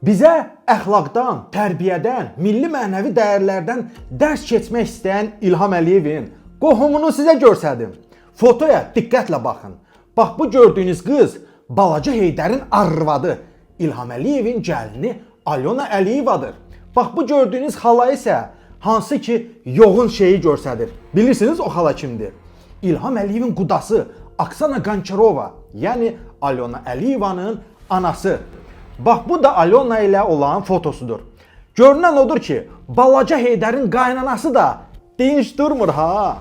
Bizə əxlaqdan, tərbiyədən, milli mənəvi dəyərlərdən dərs keçmək istəyən İlham Əliyevin qohumunu sizə göstərdim. Fotoya diqqətlə baxın. Bax bu gördüyünüz qız balaca Heydərin arvadı İlham Əliyevin gəlini Alyona Əliyevadır. Bax bu gördüyünüz xala isə hansı ki yoğun şeyi göstərir. Bilirsiniz o xala kimdir? İlham Əliyevin qudası Oksana Qonçarova, yəni Alyona Əliyevanın anası. Bax bu da Alyona ilə olan fotosudur. Görünən odur ki, balaca Heydərin qaynanası da dinç durmur ha.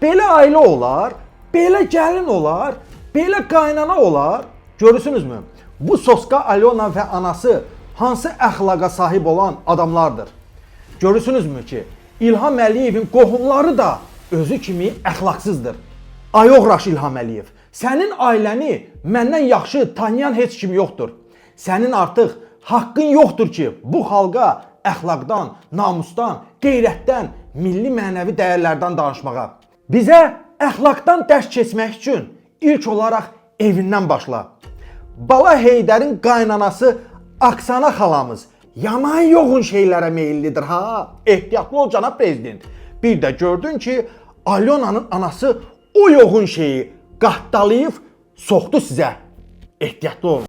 Belə ailə olar, belə gəlin olar, belə qaynana olar. Görürsünüzmü? Bu Soska Alyona və anası hansı əxlaqa sahib olan adamlardır. Görürsünüzmü ki, İlham Əliyevin qohumları da özü kimi əxlaqsızdır. Ayoğraş İlham Əliyev, sənin ailəni məndən yaxşı tanıyan heç kim yoxdur. Sənin artıq haqqın yoxdur ki, bu xalqa əxlaqdan, namusdan, qeyrətdən, milli mənəvi dəyərlərdən danışmağa. Bizə əxlaqdan dərs keçmək üçün ilk olaraq evindən başla. Bala Heydərin qaynanası Oksana xalamız yaman yoğun şeylərə meyillidir ha. Ehtiyatlı ol cənab prezident. Bir də gördün ki, Alyonanın anası o yoğun şeyi qatdalayıb soxdu sizə. Ehtiyatlı olun.